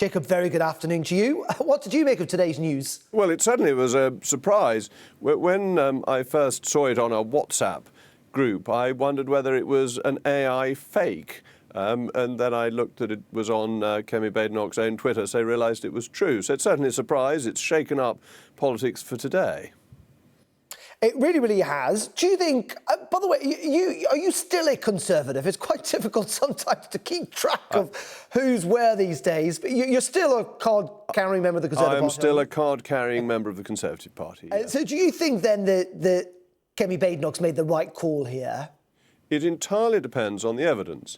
Jacob, very good afternoon to you. What did you make of today's news? Well, it certainly was a surprise. When I first saw it on a WhatsApp group, I wondered whether it was an AI fake. And then I looked that it was on Kemi Badenoch's own Twitter, so I realised it was true. So it's certainly a surprise. It's shaken up politics for today. It really, really has. Do you think, by the way, are you still a Conservative? It's quite difficult sometimes to keep track of who's where these days, but you're still a card-carrying member of the Conservative Party. I am still a card-carrying member of the Conservative Party. Yes. So do you think then that Kemi Badenoch's made the right call here? It entirely depends on the evidence.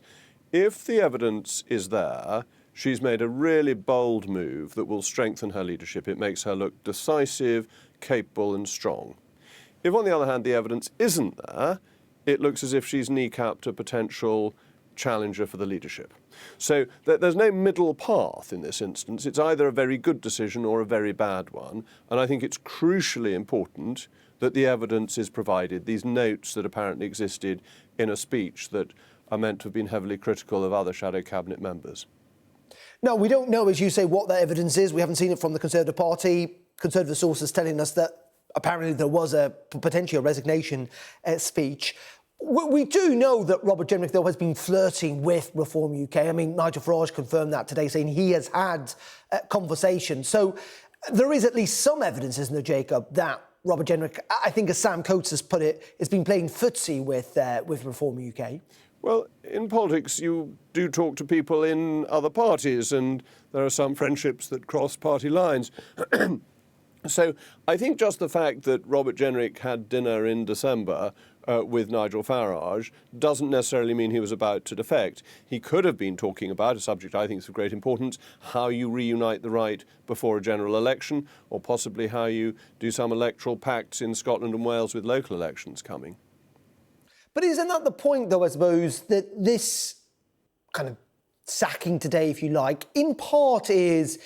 If the evidence is there, she's made a really bold move that will strengthen her leadership. It makes her look decisive, capable and strong. If, on the other hand, the evidence isn't there, it looks as if she's kneecapped a potential challenger for the leadership. So there's no middle path in this instance. It's either a very good decision or a very bad one. And I think it's crucially important that the evidence is provided, these notes that apparently existed in a speech that are meant to have been heavily critical of other shadow cabinet members. No, we don't know, as you say, what that evidence is. We haven't seen it from the Conservative Party. Conservative sources telling us that apparently there was a potentially a resignation speech. We do know that Robert Jenrick, though, has been flirting with Reform UK. I mean, Nigel Farage confirmed that today, saying he has had conversations. So there is at least some evidence, isn't there, Jacob, that Robert Jenrick, I think as Sam Coates has put it, has been playing footsie with Reform UK. Well, in politics, you do talk to people in other parties, and there are some friendships that cross party lines. So I think just the fact that Robert Jenrick had dinner in December with Nigel Farage doesn't necessarily mean he was about to defect. He could have been talking about a subject I think is of great importance, how you reunite the right before a general election, or possibly how you do some electoral pacts in Scotland and Wales with local elections coming. But isn't that the point, though, I suppose, that this kind of sacking today, if you like, in part is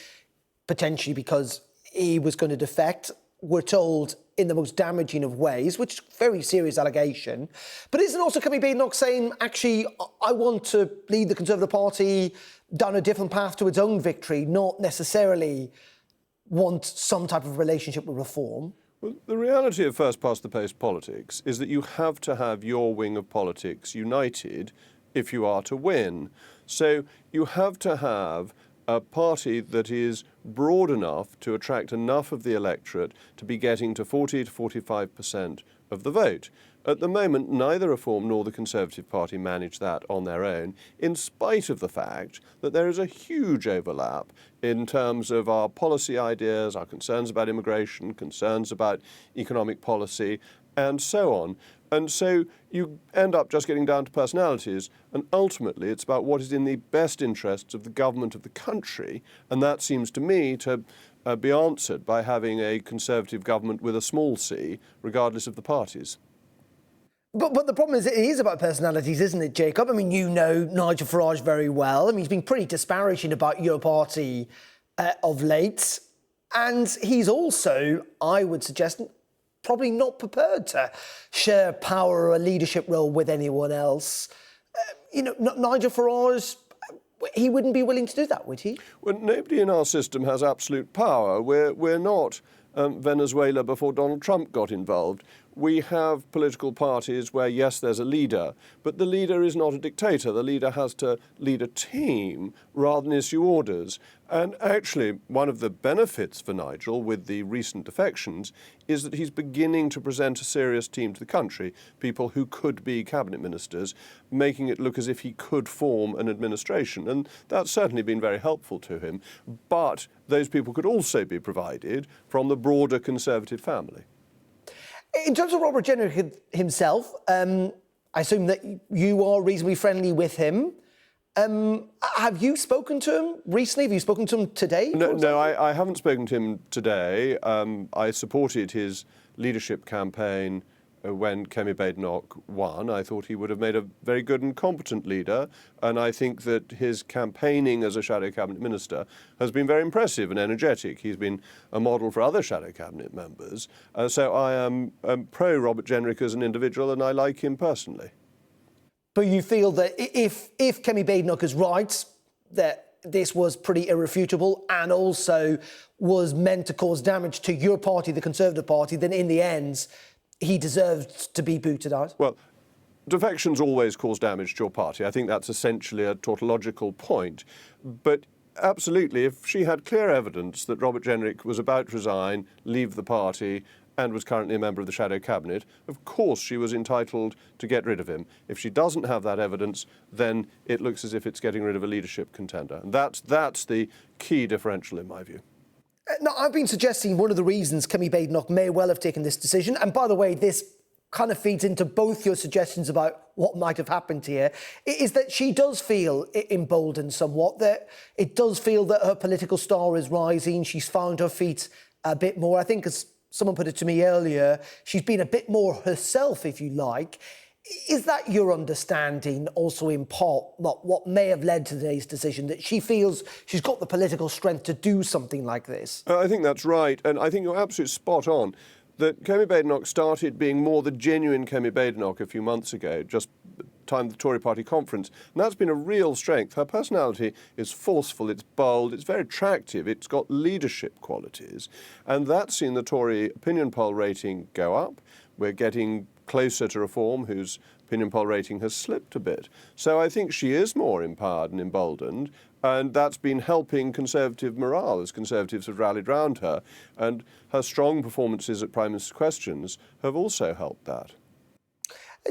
potentially because he was going to defect, we're told, in the most damaging of ways, which is a very serious allegation. But isn't also Kemi Badenoch saying, actually, I want to lead the Conservative Party down a different path to its own victory, not necessarily want some type of relationship with Reform? Well, the reality of first-past-the-post politics is that you have to have your wing of politics united if you are to win. So you have to have a party that is broad enough to attract enough of the electorate to be getting to 40 to 45% of the vote. At the moment, neither Reform nor the Conservative Party manage that on their own, in spite of the fact that there is a huge overlap in terms of our policy ideas, our concerns about immigration, concerns about economic policy, and so on. And so you end up just getting down to personalities, and ultimately it's about what is in the best interests of the government of the country, and that seems to me to be answered by having a Conservative government with a small c, regardless of the parties. But the problem is, it is about personalities, isn't it, Jacob? I mean, you know Nigel Farage very well. I mean, he's been pretty disparaging about your party of late. And he's also, I would suggest, probably not prepared to share power or a leadership role with anyone else. Nigel Farage, he wouldn't be willing to do that, would he? Well, nobody in our system has absolute power. We're not Venezuela before Donald Trump got involved. We have political parties where, yes, there's a leader, but the leader is not a dictator. The leader has to lead a team rather than issue orders. And actually, one of the benefits for Nigel with the recent defections is that he's beginning to present a serious team to the country, people who could be cabinet ministers, making it look as if he could form an administration. And that's certainly been very helpful to him. But those people could also be provided from the broader Conservative family. In terms of Robert Jenrick himself, I assume that you are reasonably friendly with him. Have you spoken to him recently? Have you spoken to him today? No, I haven't spoken to him today. I supported his leadership campaign when Kemi Badenoch won. I thought he would have made a very good and competent leader, and I think that his campaigning as a shadow cabinet minister has been very impressive and energetic. He's been a model for other shadow cabinet members. So I am pro Robert Jenrick as an individual, and I like him personally. But you feel that if Kemi Badenoch is right, that this was pretty irrefutable and also was meant to cause damage to your party, the Conservative Party, then in the end, he deserved to be booted out? Well, defections always cause damage to your party. I think that's essentially a tautological point. But absolutely, if she had clear evidence that Robert Jenrick was about to resign, leave the party, and was currently a member of the shadow cabinet, of course she was entitled to get rid of him. If she doesn't have that evidence, then it looks as if it's getting rid of a leadership contender. And that's the key differential in my view. Now, I've been suggesting one of the reasons Kemi Badenoch may well have taken this decision, and by the way, this kind of feeds into both your suggestions about what might have happened here, is that she does feel emboldened somewhat, that it does feel that her political star is rising, she's found her feet a bit more. I think, as someone put it to me earlier, she's been a bit more herself, if you like. Is that your understanding also in part what may have led to today's decision, that she feels she's got the political strength to do something like this? I think that's right, and I think you're absolutely spot on, that Kemi Badenoch started being more the genuine Kemi Badenoch a few months ago, just time the Tory party conference, and that's been a real strength. Her personality is forceful, it's bold, it's very attractive, it's got leadership qualities, and that's seen the Tory opinion poll rating go up. We're getting closer to Reform, whose opinion poll rating has slipped a bit. So I think she is more empowered and emboldened, and that's been helping Conservative morale as Conservatives have rallied round her, and her strong performances at Prime Minister's Questions have also helped that.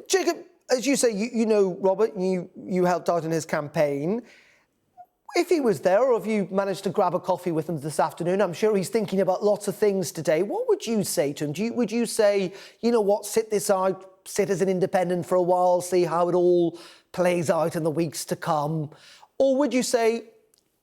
Jacob, as you say, you know Robert, you helped out in his campaign. If he was there, or if you managed to grab a coffee with him this afternoon, I'm sure he's thinking about lots of things today. What would you say to him? Would you say, you know what, sit this out, sit as an independent for a while, see how it all plays out in the weeks to come? Or would you say,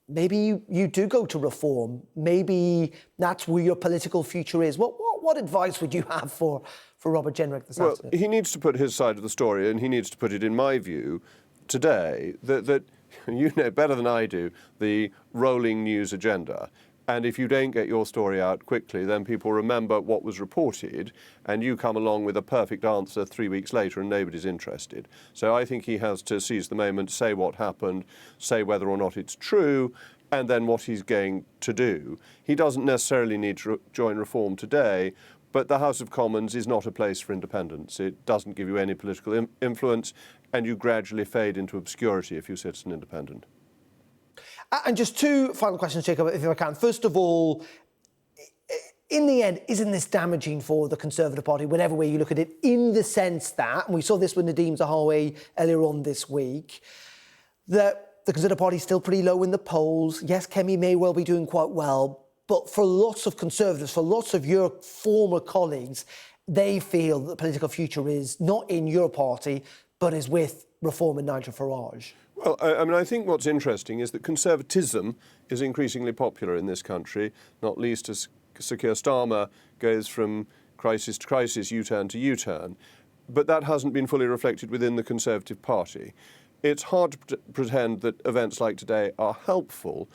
maybe you do go to Reform, maybe that's where your political future is? What advice would you have for Robert Jenrick this afternoon? Well, he needs to put his side of the story, and he needs to put it, in my view, today, that you know better than I do the rolling news agenda. And if you don't get your story out quickly, then people remember what was reported, and you come along with a perfect answer 3 weeks later and nobody's interested. So I think he has to seize the moment, say what happened, say whether or not it's true, and then what he's going to do. He doesn't necessarily need to join Reform today, but the House of Commons is not a place for independence. It doesn't give you any political influence, and you gradually fade into obscurity if you sit as an independent. And just two final questions, Jacob, if I can. First of all, in the end, isn't this damaging for the Conservative Party, whatever way you look at it, in the sense that, and we saw this with Nadhim Zahawi earlier on this week, that the Conservative Party is still pretty low in the polls. Yes, Kemi may well be doing quite well, but for lots of Conservatives, for lots of your former colleagues, they feel that the political future is not in your party, but is with Reform and Nigel Farage. Well, I mean, I think what's interesting is that conservatism is increasingly popular in this country, not least as Sir Keir Starmer goes from crisis to crisis, U-turn to U-turn. But that hasn't been fully reflected within the Conservative Party. It's hard to pretend that events like today are helpful,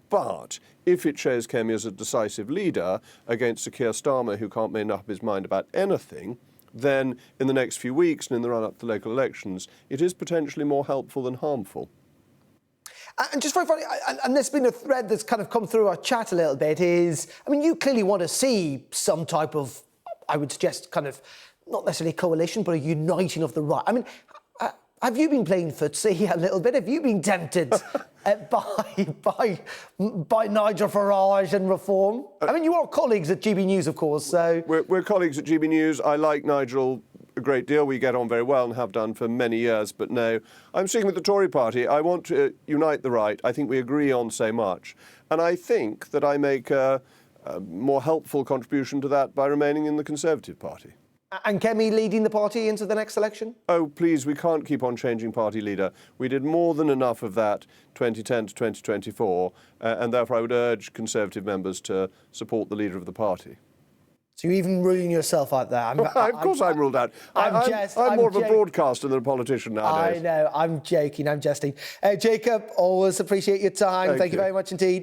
but if it shows Kemi as a decisive leader against Sir Keir Starmer, who can't make up his mind about anything, then in the next few weeks and in the run-up to local elections, it is potentially more helpful than harmful. And just very funny, and there's been a thread that's kind of come through our chat a little bit, is, I mean, you clearly want to see some type of, I would suggest, kind of, not necessarily coalition, but a uniting of the right. I mean, have you been playing footsie a little bit? Have you been tempted by Nigel Farage and Reform? I mean, you are colleagues at GB News, of course, so... We're colleagues at GB News. I like Nigel a great deal. We get on very well and have done for many years. But no, I'm sticking with the Tory party. I want to unite the right. I think we agree on so much. And I think that I make a more helpful contribution to that by remaining in the Conservative Party. And Kemi leading the party into the next election? Oh, please, we can't keep on changing party leader. We did more than enough of that 2010 to 2024, and therefore I would urge Conservative members to support the leader of the party. So you're even ruling yourself out there? Of course I'm ruled out. I'm more of a broadcaster than a politician nowadays. I know, I'm joking, I'm jesting. Jacob, always appreciate your time. Thank you very much indeed.